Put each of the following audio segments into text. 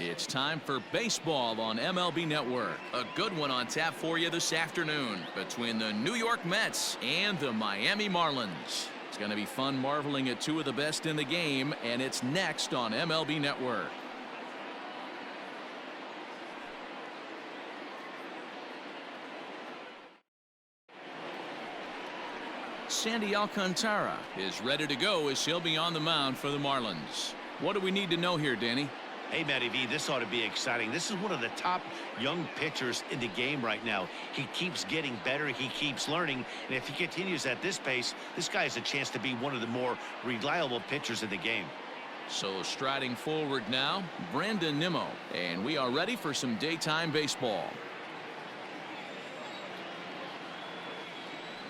It's time for baseball on MLB Network. A good one on tap for you this afternoon between the New York Mets and the Miami Marlins. It's going to be fun marveling at two of the best in the game, and it's next on MLB Network. Sandy Alcantara is ready to go as he'll be on the mound for the Marlins. What do we need to know here, Danny? Hey, Matty V, this ought to be exciting. This is one of the top young pitchers in the game right now. He keeps getting better. He keeps learning. And if he continues at this pace, this guy has a chance to be one of the more reliable pitchers in the game. So striding forward now, Brandon Nimmo. And we are ready for some daytime baseball.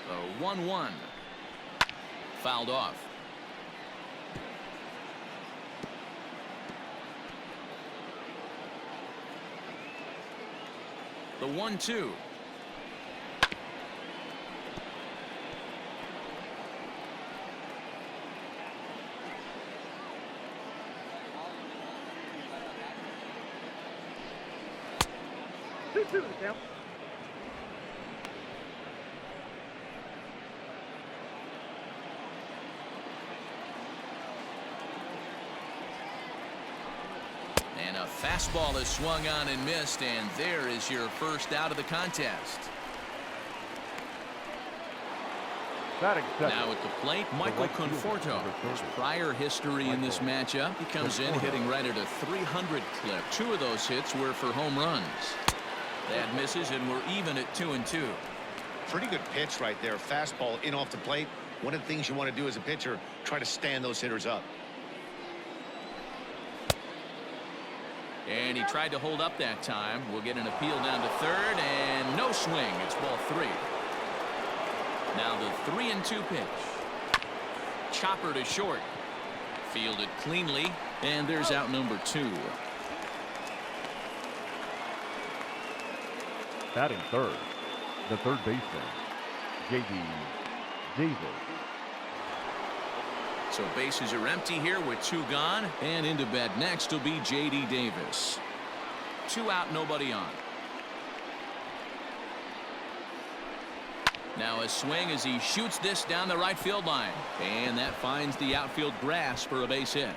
The 1-1. Fouled off. The 1-2. And a fastball is swung on and missed, and there is your first out of the contest. Now at the plate, Michael Conforto. His prior history in this matchup, he comes in hitting right at a 300 clip. Two of those hits were for home runs. That misses, and we're even at 2-2. Pretty good pitch right there. Fastball in off the plate. One of the things you want to do as a pitcher, try to stand those hitters up. And he tried to hold up that time. We'll get an appeal down to third, and no swing. It's ball 3. Now the 3-2 pitch. Chopper to short. Fielded cleanly, and there's out number 2. Batting third, the third baseman, J.D. Davis. So bases are empty here with 2 gone, and into bat next will be J.D. Davis. 2 out, nobody on. Now a swing as he shoots this down the right field line, and that finds the outfield grass for a base hit.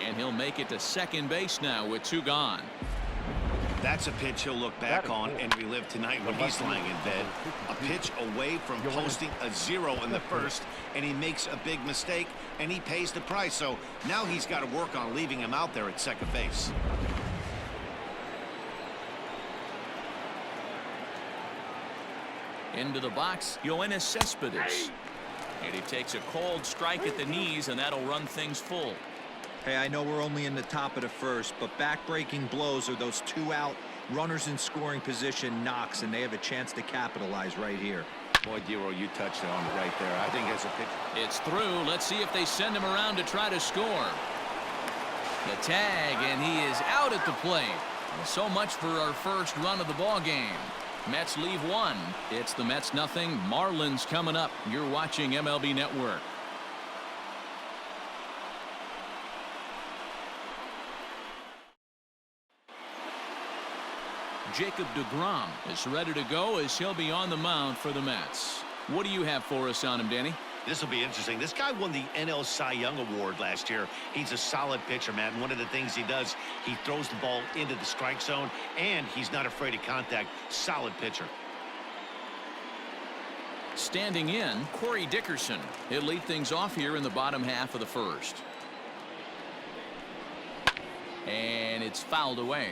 And he'll make it to second base now with 2 gone. That's a pitch he'll look back on and relive tonight when he's lying in bed. A pitch away from posting a 0 in the first, and he makes a big mistake, and he pays the price. So now he's got to work on leaving him out there at second base. Into the box, Yoenis Cespedes. And he takes a cold strike at the knees, and that'll run things full. Hey, I know we're only in the top of the first, but back-breaking blows are those 2 out runners in scoring position knocks, and they have a chance to capitalize right here. Boy, Dero, you touched it on it right there. I think as a pitch. It's through. Let's see if they send him around to try to score. The tag, and he is out at the plate. So much for our first run of the ball game. Mets leave 1. It's the Mets nothing. Marlins coming up. You're watching MLB Network. Jacob deGrom is ready to go as he'll be on the mound for the Mets. What do you have for us on him, Danny? This will be interesting. This guy won the NL Cy Young Award last year. He's a solid pitcher, man. One of the things he does, he throws the ball into the strike zone, and he's not afraid of contact. Solid pitcher. Standing in, Corey Dickerson. He'll lead things off here in the bottom half of the first. And it's fouled away.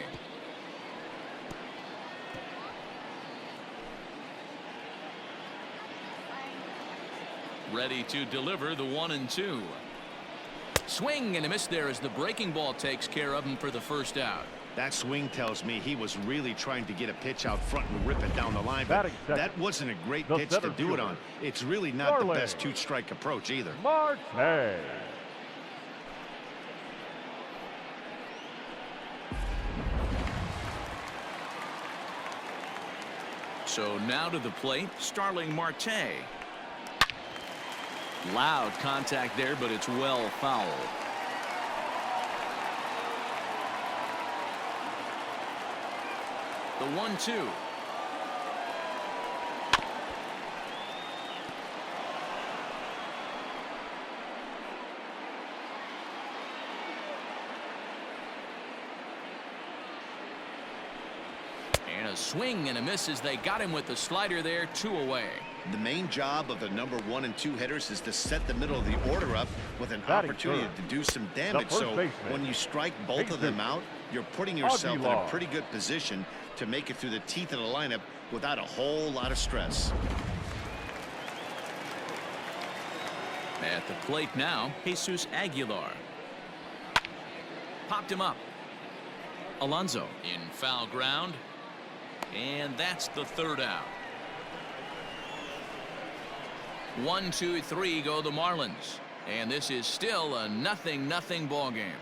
Ready to deliver the 1-2. Swing and a miss there as the breaking ball takes care of him for the first out. That swing tells me he was really trying to get a pitch out front and rip it down the line, but that wasn't a great pitch to do it on. It's really not the best 2-strike approach either. Marte. So now to the plate, Starling Marte. Loud contact there, but it's well foul. The 1-2. And a swing and a miss as they got him with the slider there, 2 away. The main job of the number 1 and 2 hitters is to set the middle of the order up with an Batting opportunity third. to do some damage. The first So baseman. when you strike both of them out, you're putting yourself in a Aguilar. pretty good position to make it through the teeth of the lineup without a whole lot of stress. At the plate now, Jesus Aguilar. Popped him up. Alonso in foul ground. And that's the 3rd out. 1, 2, 3 go the Marlins. And this is still a 0-0 ball game.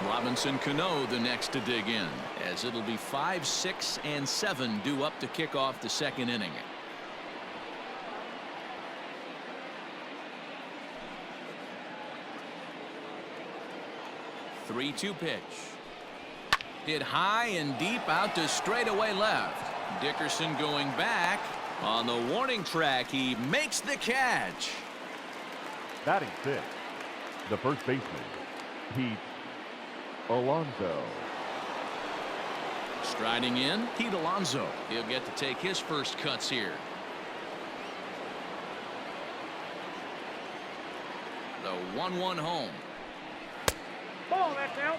Robinson Cano the next to dig in, as it'll be 5, 6, and 7 due up to kick off the 2nd inning. The 3-2 pitch. Hit high and deep out to straightaway left. Dickerson going back on the warning track. He makes the catch. Batting 6th, the first baseman, Pete Alonso. Striding in, Pete Alonso. He'll get to take his first cuts here. The 1-1 home. Ball, that's out.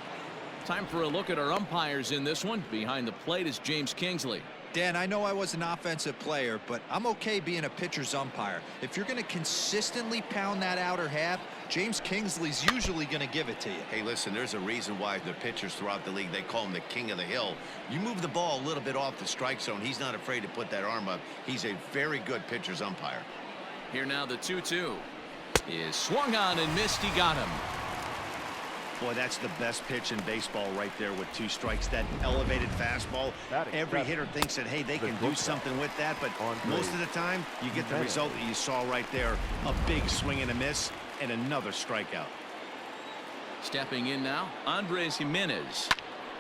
Time for a look at our umpires in this one. Behind the plate is James Kingsley. Dan, I know I was an offensive player, but I'm okay being a pitcher's umpire. If you're going to consistently pound that outer half, James Kingsley's usually going to give it to you. Hey, listen, there's a reason why the pitchers throughout the league, they call him the king of the hill. You move the ball a little bit off the strike zone, he's not afraid to put that arm up. He's a very good pitcher's umpire. Here now the 2-2 is swung on and missed. He got him. Boy, that's the best pitch in baseball right there with 2 strikes. That elevated fastball. Every hitter thinks that, hey, they can do something with that, but most of the time you get the result that you saw right there. A big swing and a miss and another strikeout. Stepping in now, Andres Jimenez.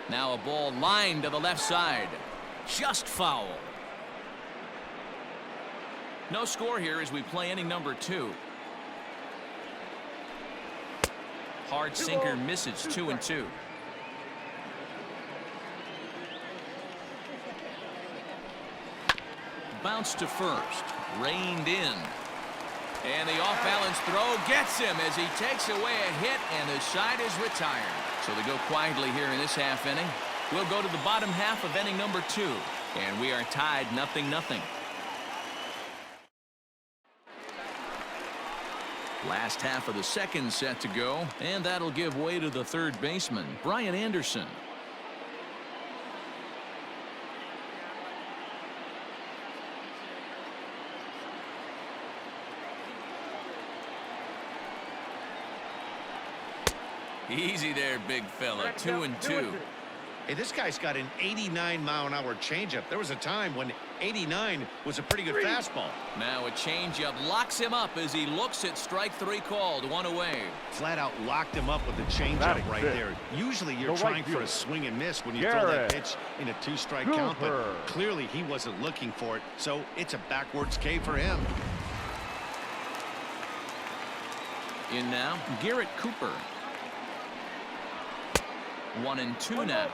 Now a ball lined to the left side. Just foul. No score here as we play inning number 2. Hard sinker misses, 2-2. Bounce to first, reined in. And the off-balance throw gets him as he takes away a hit, and the side is retired. So they go quietly here in this half inning. We'll go to the bottom half of inning number 2, and we are tied 0-0. Last half of the 2nd set to go, and that'll give way to the 3rd baseman, Brian Anderson. Easy there, big fella. 2-2. Hey, this guy's got an 89-mile-an-hour changeup. There was a time when 89 was a pretty good fastball. Now a changeup locks him up as he looks at strike 3 called. 1 away. Flat out locked him up with the changeup right there. Usually you're trying for a swing and miss when you throw that pitch in a 2-strike count, but clearly he wasn't looking for it, so it's a backwards K for him. In now, Garrett Cooper. 1-2 now.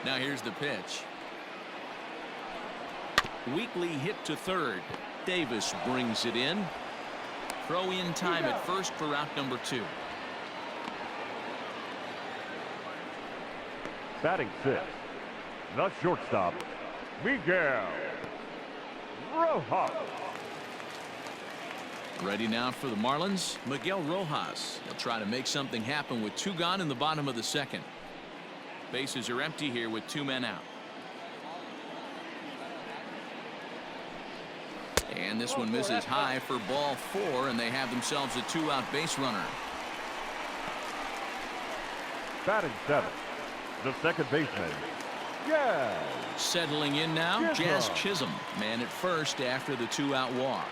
Now here's the pitch. Weekly hit to 3rd. Davis brings it in. Throw in time at first for out number 2. Batting 6th, the shortstop, Miguel Rojas. Ready now for the Marlins, Miguel Rojas. He'll try to make something happen with 2 gone in the bottom of the 2nd. Bases are empty here with 2 men out. And this one misses high for ball 4, and they have themselves a 2-out base runner. Batting 7th, the second baseman, Jazz. Settling in now, Jazz Chisholm, man at first after the 2-out walk.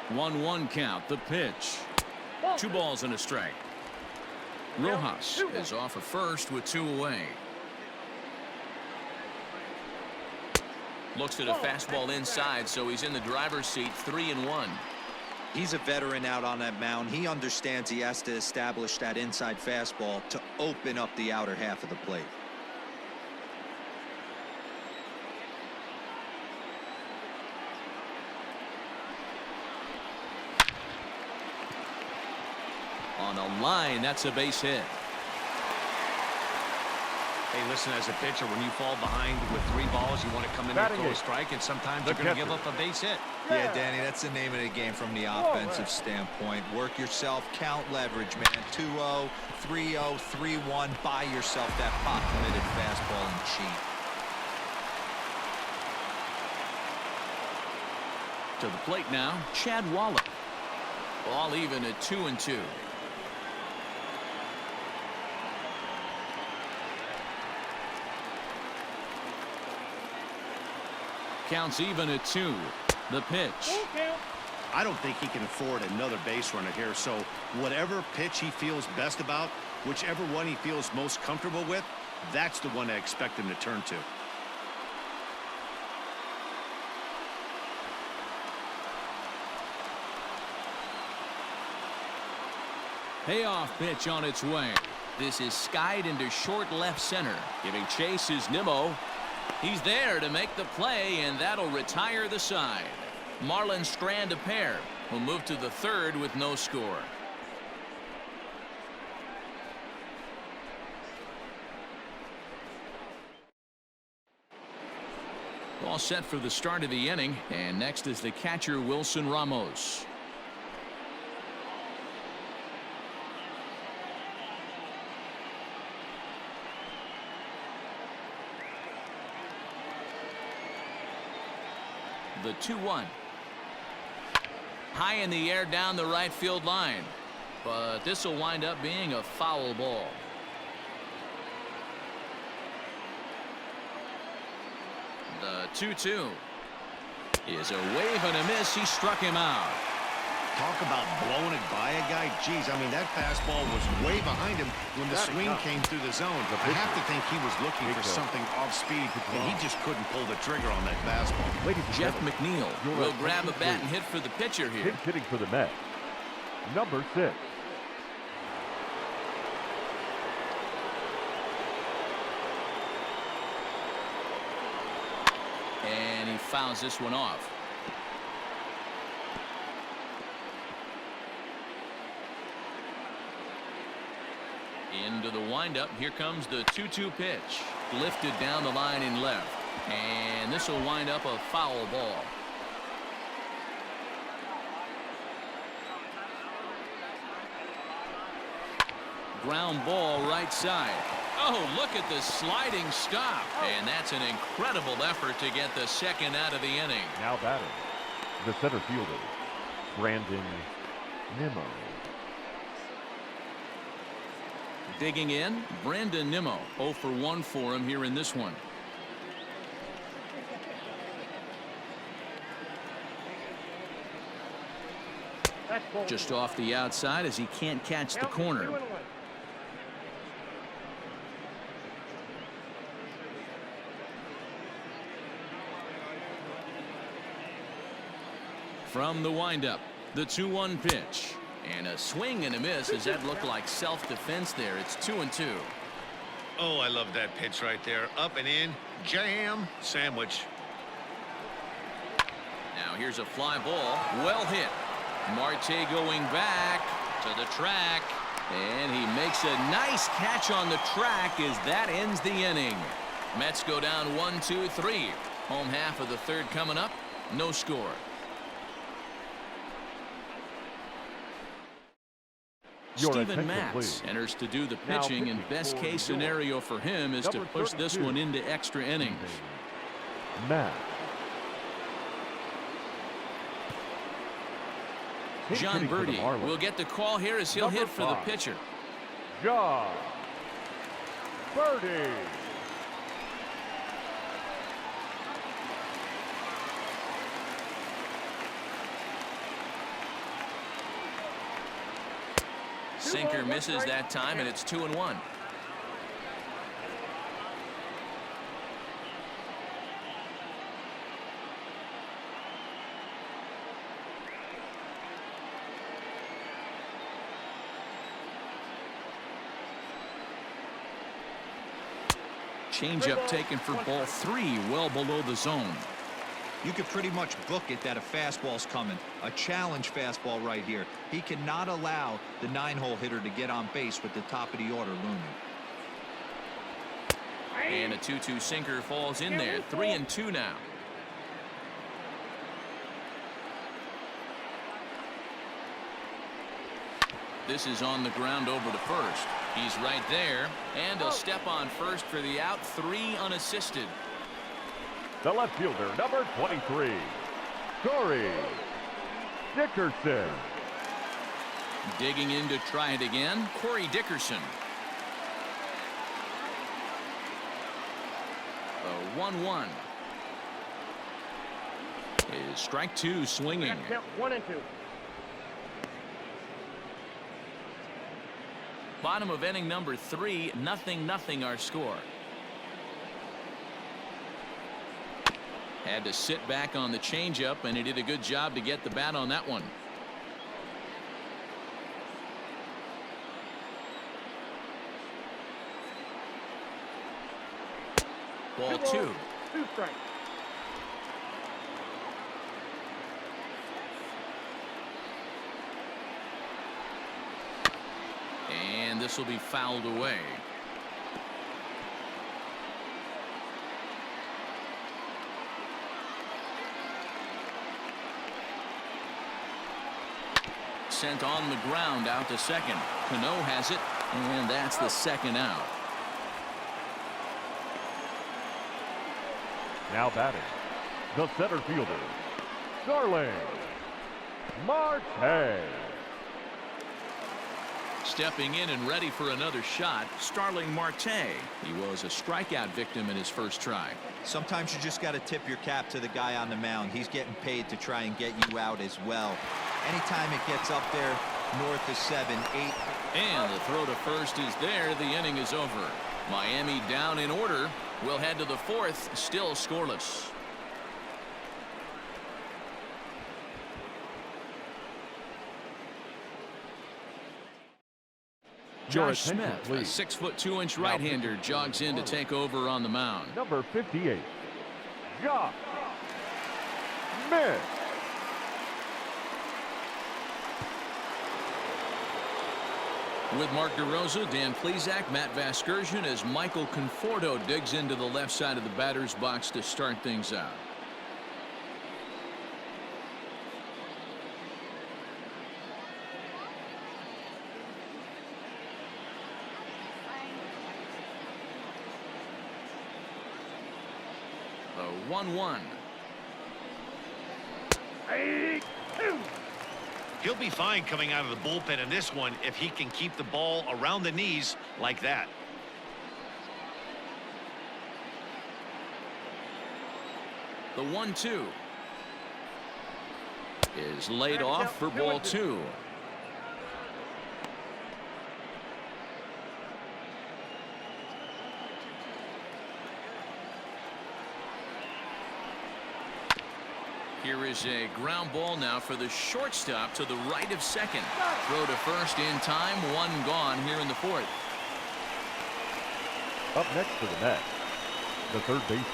One count, the pitch. 2 balls and a strike. Rojas is off at first with 2 away. Looks at a fastball inside, so he's in the driver's seat, 3-1. He's a veteran out on that mound. He understands he has to establish that inside fastball to open up the outer half of the plate. On a line, that's a base hit. Hey, listen, as a pitcher, when you fall behind with 3 balls, you want to come in and throw a strike, and sometimes you're going to give up a base hit. Yeah, Danny, that's the name of the game from the offensive standpoint. Work yourself, count leverage, man. 2-0, 3-0, 3-1. Buy yourself that pop-committed fastball and cheat. To the plate now, Chad Wallach. Ball even at 2-2. Counts even at 2. The pitch. I don't think he can afford another base runner here, so whatever pitch he feels best about, whichever one he feels most comfortable with, that's the one I expect him to turn to. Payoff pitch on its way. This is skied into short left center. Giving chase is Nimmo. He's there to make the play, and that'll retire the side. Marlins strand a pair. Will move to the 3rd with no score. All set for the start of the inning, and next is the catcher Wilson Ramos. The 2-1. High in the air down the right field line, but this will wind up being a foul ball. The 2-2 is a wave and a miss. He struck him out. Talk about blowing it by a guy. Geez, I mean, that fastball was way behind him when the swing came through the zone. I have to think he was looking for something off speed, and he just couldn't pull the trigger on that fastball. Jeff McNeil will grab a bat and hit for the pitcher here. Hitting for the Mets, number 6. And he fouls this one off. Into the windup. Here comes the 2-2 pitch. Lifted down the line in left. And this will wind up a foul ball. Ground ball right side. Oh, look at the sliding stop. And that's an incredible effort to get the 2nd out of the inning. Now batting, the center fielder, Brandon Nimmo. Digging in, Brandon Nimmo. 0 for 1 for him here in this one. Just off the outside as he can't catch the corner. From the windup, the 2-1 pitch. And a swing and a miss as that looked like self-defense there. It's 2-2. Oh, I love that pitch right there. Up and in, jam, sandwich. Now here's a fly ball. Well hit. Marte going back to the track. And he makes a nice catch on the track as that ends the inning. Mets go down 1-2-3. Home half of the 3rd coming up. No score. Your Steven attention, Matz please. enters to do the Now pitching, and pitching best for case your scenario for him is to number push this 32. one into extra innings. Matt. John Birdie will get the call here as he'll Number hit for the 5. pitcher. John Birdie. Sinker misses that time, and it's 2-1. Changeup taken for ball 3, well below the zone. You could pretty much book it that a fastball's coming. A challenge fastball right here. He cannot allow the 9-hole hitter to get on base with the top of the order looming. And a 2-2 sinker falls in there. 3-2 now. This is on the ground over to first. He's right there, and he'll step on first for the out. 3 unassisted. The left fielder, number 23, Corey Dickerson. Digging in to try it again, Corey Dickerson. A 1-1. Is strike 2 swinging. 1 and 2. Bottom of inning number 3, 0-0 our score. Had to sit back on the changeup, and he did a good job to get the bat on that one. Ball 2. 2 strikes. And this will be fouled away. Sent on the ground out to second. Cano has it, and that's the second out. Now batting, the center fielder, Starling Marte. Stepping in and ready for another shot, Starling Marte. He was a strikeout victim in his first try. Sometimes you just got to tip your cap to the guy on the mound. He's getting paid to try and get you out as well. Anytime it gets up there north of 7, 8. And the throw to first is there. The inning is over. Miami down in order. We'll head to the 4th, still scoreless. Your Josh attention, Smith, a please. 6'2" right-hander, jogs in to take over on the mound. Number 58, Josh Smith. With Mark DeRosa, Dan Plesac, Matt Vasgersian, as Michael Conforto digs into the left side of the batter's box to start things out. A 1-1. 8-2. He'll be fine coming out of the bullpen in this one if he can keep the ball around the knees like that. The 1-2 is laid off for ball 2. Here is a ground ball now for the shortstop to the right of second. Throw to first in time. 1 gone here in the 4th. Up next to the net, the third baseman,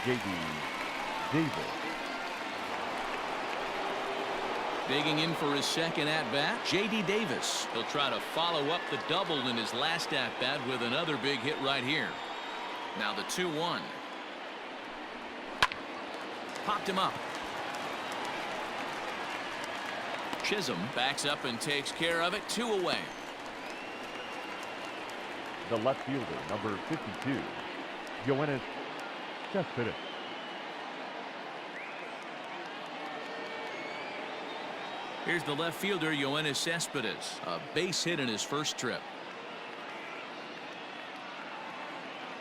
J.D. Davis. Digging in for his second at-bat, J.D. Davis. He'll try to follow up the double in his last at-bat with another big hit right here. Now the 2-1. Popped him up. Chisholm backs up and takes care of it. 2 away. The left fielder, number 52, Yoenis Cespedes. Here's the left fielder, Yoenis Cespedes. A base hit in his first trip.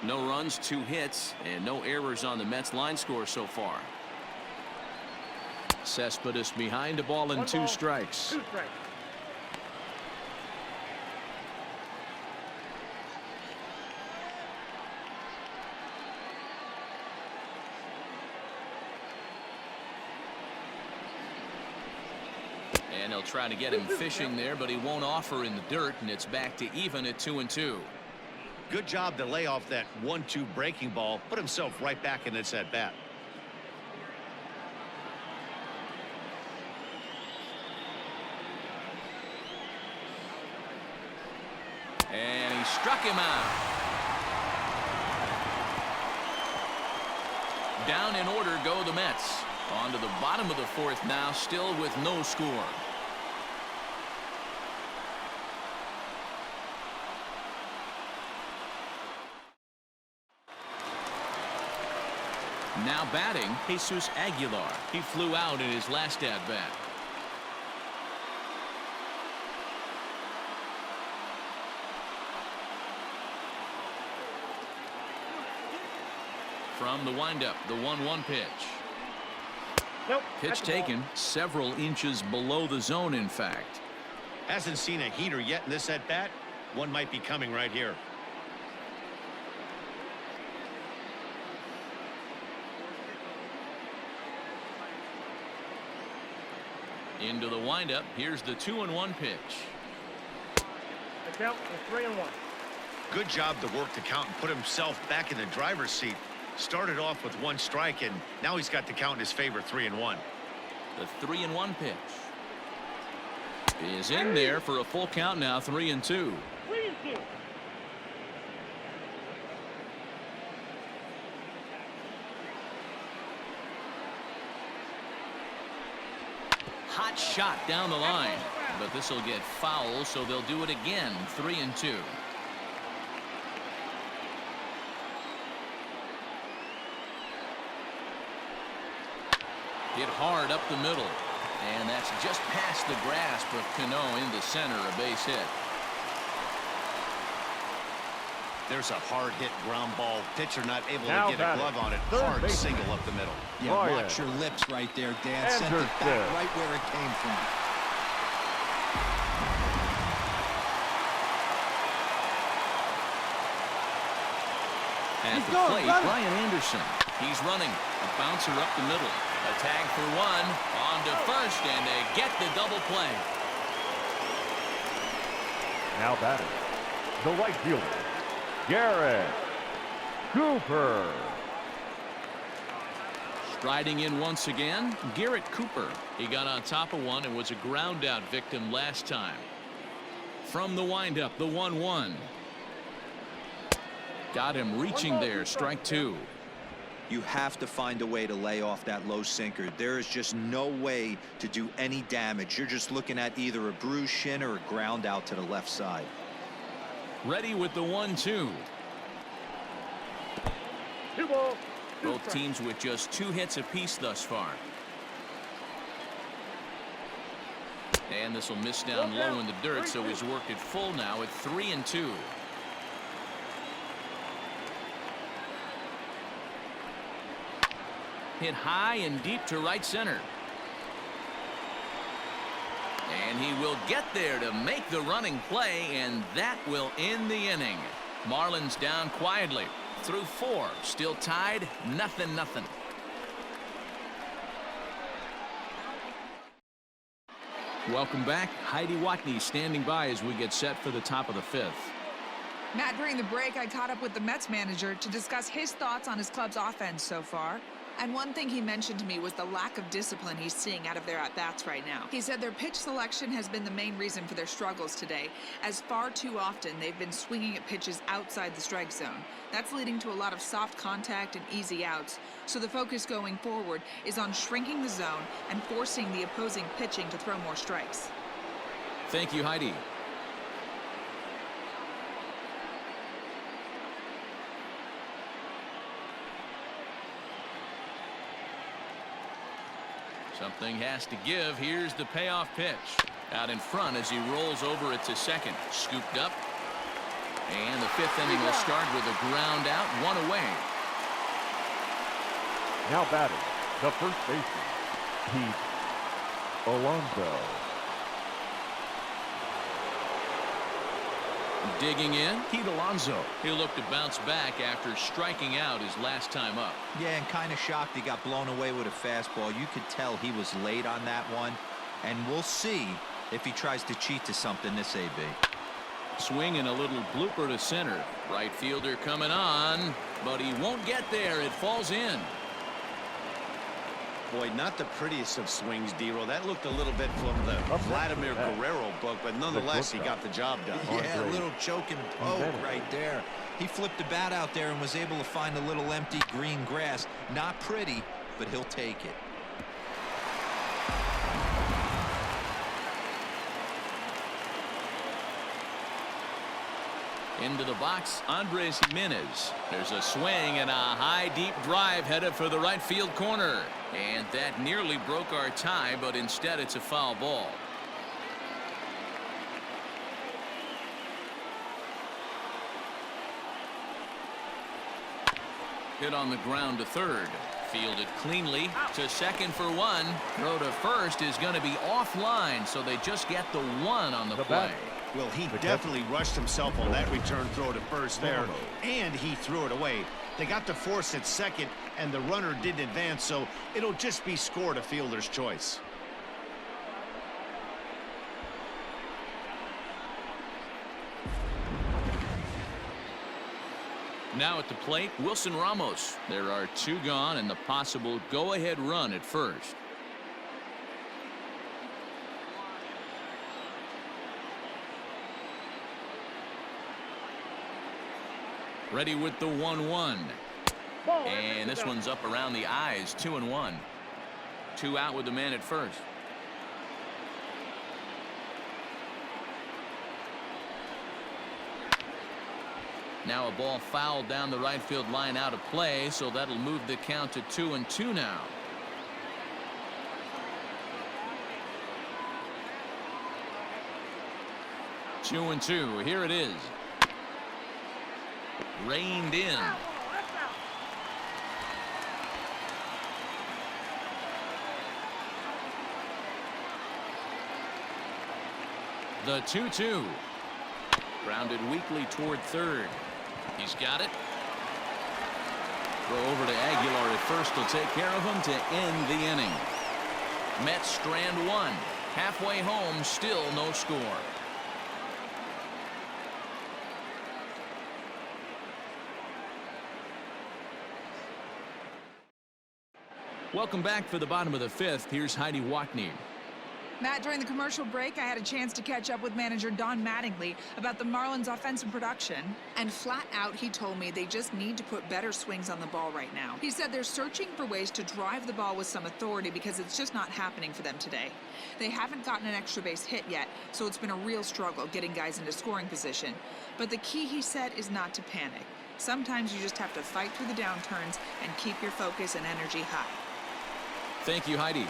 No runs, 2 hits, and no errors on the Mets line score so far. Cespedes behind, a ball and 2 strikes. 2 strikes. And he'll try to get him fishing there, but he won't offer in the dirt, and it's back to even at 2-2. Good job to lay off that 1-2 breaking ball. Put himself right back in this at bat. And he struck him out. Down in order go the Mets. On to the bottom of the 4th now, still with no score. Now batting, Jesus Aguilar. He flew out in his last at-bat. From the windup, the 1-1 pitch. Nope. Pitch That's a ball. taken several inches below the zone, in fact. Hasn't seen a heater yet in this at bat. One might be coming right here. Into the windup. Here's the 2-1 pitch. The count is 3-1. Good job to work the count and put himself back in the driver's seat. Started off with 1 strike, and now he's got the count in his favor, 3-1. The 3-1 pitch is in there for a full count now, 3-2. 3-2. Hot shot down the line, but this will get foul, so they'll do it again. 3-2. Hit hard up the middle, and that's just past the grasp of Cano into center, a base hit. There's a hard hit ground ball. Pitcher not able Now to get a glove on it. third Hard baseman. single up the middle. Yeah, Ryan. watch your lips right there, Dan. Sent it back Anderson. right where it came from. At the plate, Brian Anderson. He's running. A bouncer up the middle. A tag for 1. On to first, and they get the double play. Now batting, the right fielder, Garrett Cooper. Striding in once again, Garrett Cooper. He got on top of one and was a ground out victim last time. From the windup, the 1-1. Got him reaching there, strike 2. You have to find a way to lay off that low sinker. There is just no way to do any damage. You're just looking at either a bruised shin or a ground out to the left side. Ready with the 1-2. 2 balls. 2 Both strikes. teams with just 2 hits apiece thus far. And this will miss down low in the dirt, so he's worked it full now at 3-2. Hit high and deep to right center. And he will get there to make the running play, and that will end the inning. Marlins down quietly through 4. Still tied, 0-0. Welcome back. Heidi Watney standing by as we get set for the top of the 5th. Matt, during the break, I caught up with the Mets manager to discuss his thoughts on his club's offense so far. And one thing he mentioned to me was the lack of discipline he's seeing out of their at-bats right now. He said their pitch selection has been the main reason for their struggles today, as far too often they've been swinging at pitches outside the strike zone. That's leading to a lot of soft contact and easy outs, so the focus going forward is on shrinking the zone and forcing the opposing pitching to throw more strikes. Thank you, Heidi. Something has to give. Here's the payoff pitch. Out in front as he rolls over it to second. Scooped up. And the fifth inning will start with a ground out, one away. Now batting, the first baseman, Pete Alonso. Digging in, Pete Alonso. He'll look to bounce back after striking out his last time up. Yeah, and kind of shocked he got blown away with a fastball. You could tell he was late on that one. And we'll see if he tries to cheat to something this AB. Swinging a little blooper to center. Right fielder coming on, but he won't get there. It falls in. Boy, not the prettiest of swings, D-Roll. That looked a little bit from the Vladimir Guerrero book, but nonetheless, he got the job done. Yeah, a little choke and poke right there. He flipped the bat out there and was able to find a little empty green grass. Not pretty, but he'll take it. Into the box, Andres Jimenez. There's a swing and a high deep drive headed for the right field corner. And that nearly broke our tie, but instead it's a foul ball. Hit on the ground to third. Fielded cleanly to second for one. Throw to first is going to be offline, so they just get the one on the play. Well, he definitely rushed himself on that return throw to first there, and he threw it away. They got the force at second, and the runner didn't advance, so it'll just be scored a fielder's choice. Now at the plate, Wilson Ramos. There are two gone and the possible go-ahead run at first. Ready with the 1-1. And this one's up around the eyes, 2-1. 2 out with the man at first. Now a ball fouled down the right field line out of play, so that'll move the count to 2-2 now. Two and two. Here it is. Reined in. The 2-2. Grounded weakly toward third. He's got it. Throw over to Aguilar at first will take care of him to end the inning. Mets strand one. Halfway home, still no score. Welcome back for the bottom of the fifth. Here's Heidi Watney. Matt, during the commercial break, I had a chance to catch up with manager Don Mattingly about the Marlins' offensive production. And flat out, he told me they just need to put better swings on the ball right now. He said they're searching for ways to drive the ball with some authority because it's just not happening for them today. They haven't gotten an extra base hit yet, so it's been a real struggle getting guys into scoring position. But the key, he said, is not to panic. Sometimes you just have to fight through the downturns and keep your focus and energy high. Thank you, Heidi.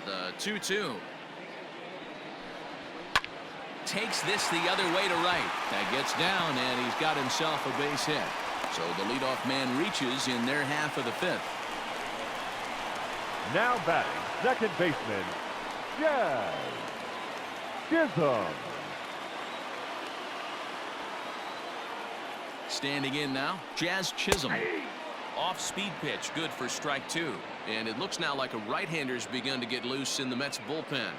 The 2-2. Takes this the other way to right. That gets down, and he's got himself a base hit. So the leadoff man reaches in their half of the fifth. Now batting, second baseman, Jazz Chisholm. Standing in now, Jazz Chisholm. Off-speed pitch, good for strike two. And it looks now like a right-hander's begun to get loose in the Mets bullpen.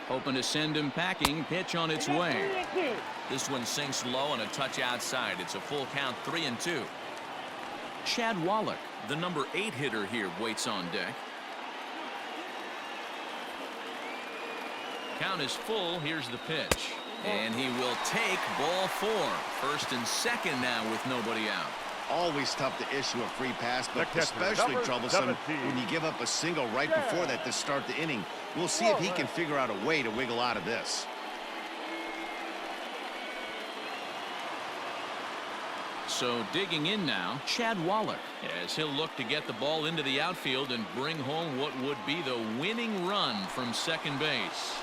Hoping to send him packing. Pitch on its way. This one sinks low and a touch outside. It's a full count, 3-2. Chad Wallach, the number 8 hitter here, waits on deck. Count is full. Here's the pitch. And he will take ball 4. First and second now with nobody out. Always tough to issue a free pass, but especially troublesome when you give up a single right before that to start the inning. We'll see if he can figure out a way to wiggle out of this. So digging in now, Chad Wallach, as he'll look to get the ball into the outfield and bring home what would be the winning run from second base.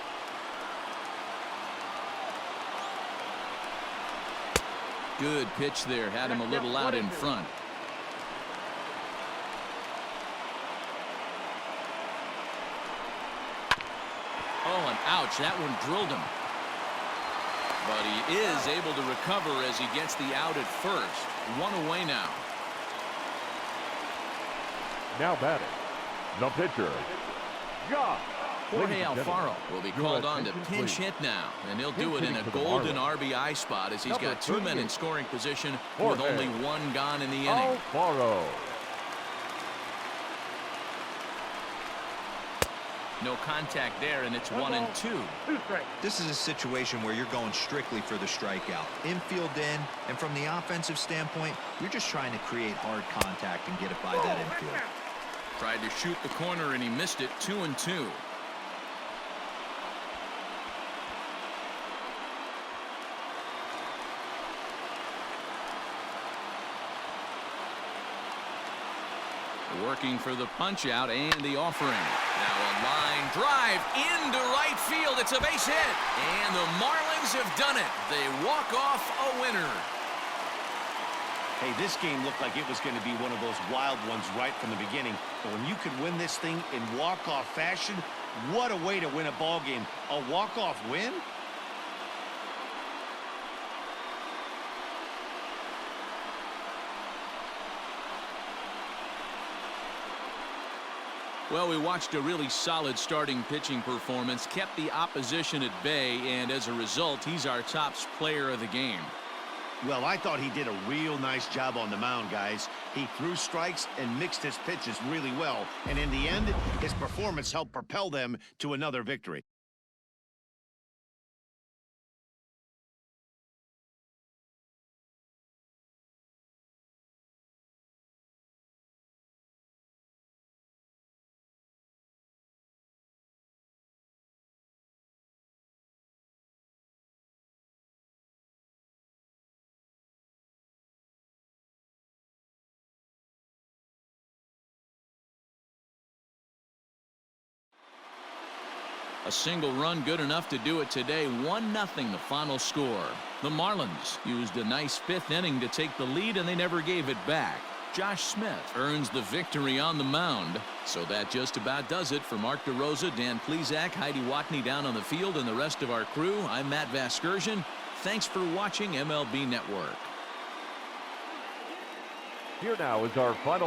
Good pitch there, had him a little out in front. Oh, and ouch, that one drilled him. But he is able to recover as he gets the out at first. 1 away now. Now batting, the pitcher, Josh. Jorge Alfaro will be called on to pinch hit now, and he'll do it in a golden RBI spot as he's got 2 men in scoring position with only 1 gone in the inning. Alfaro. No contact there, and it's 1-2. This is a situation where you're going strictly for the strikeout. Infield in, and from the offensive standpoint, you're just trying to create hard contact and get it by that infield. Tried to shoot the corner, and he missed it. 2-2. Working for the punch out and the offering. Now a line drive into right field. It's a base hit. And the Marlins have done it. They walk off a winner. Hey, this game looked like it was going to be one of those wild ones right from the beginning. But when you could win this thing in walk-off fashion, what a way to win a ball game. A walk-off win? Well, we watched a really solid starting pitching performance, kept the opposition at bay, and as a result, he's our top player of the game. Well, I thought he did a real nice job on the mound, guys. He threw strikes and mixed his pitches really well, and in the end, his performance helped propel them to another victory. A single run good enough to do it today. 1-0 the final score. The Marlins used a nice 5th inning to take the lead, and they never gave it back. Josh Smith earns the victory on the mound. So that just about does it. For Mark DeRosa, Dan Plesac, Heidi Watney down on the field, and the rest of our crew, I'm Matt Vasgersian. Thanks for watching MLB Network. Here now is our final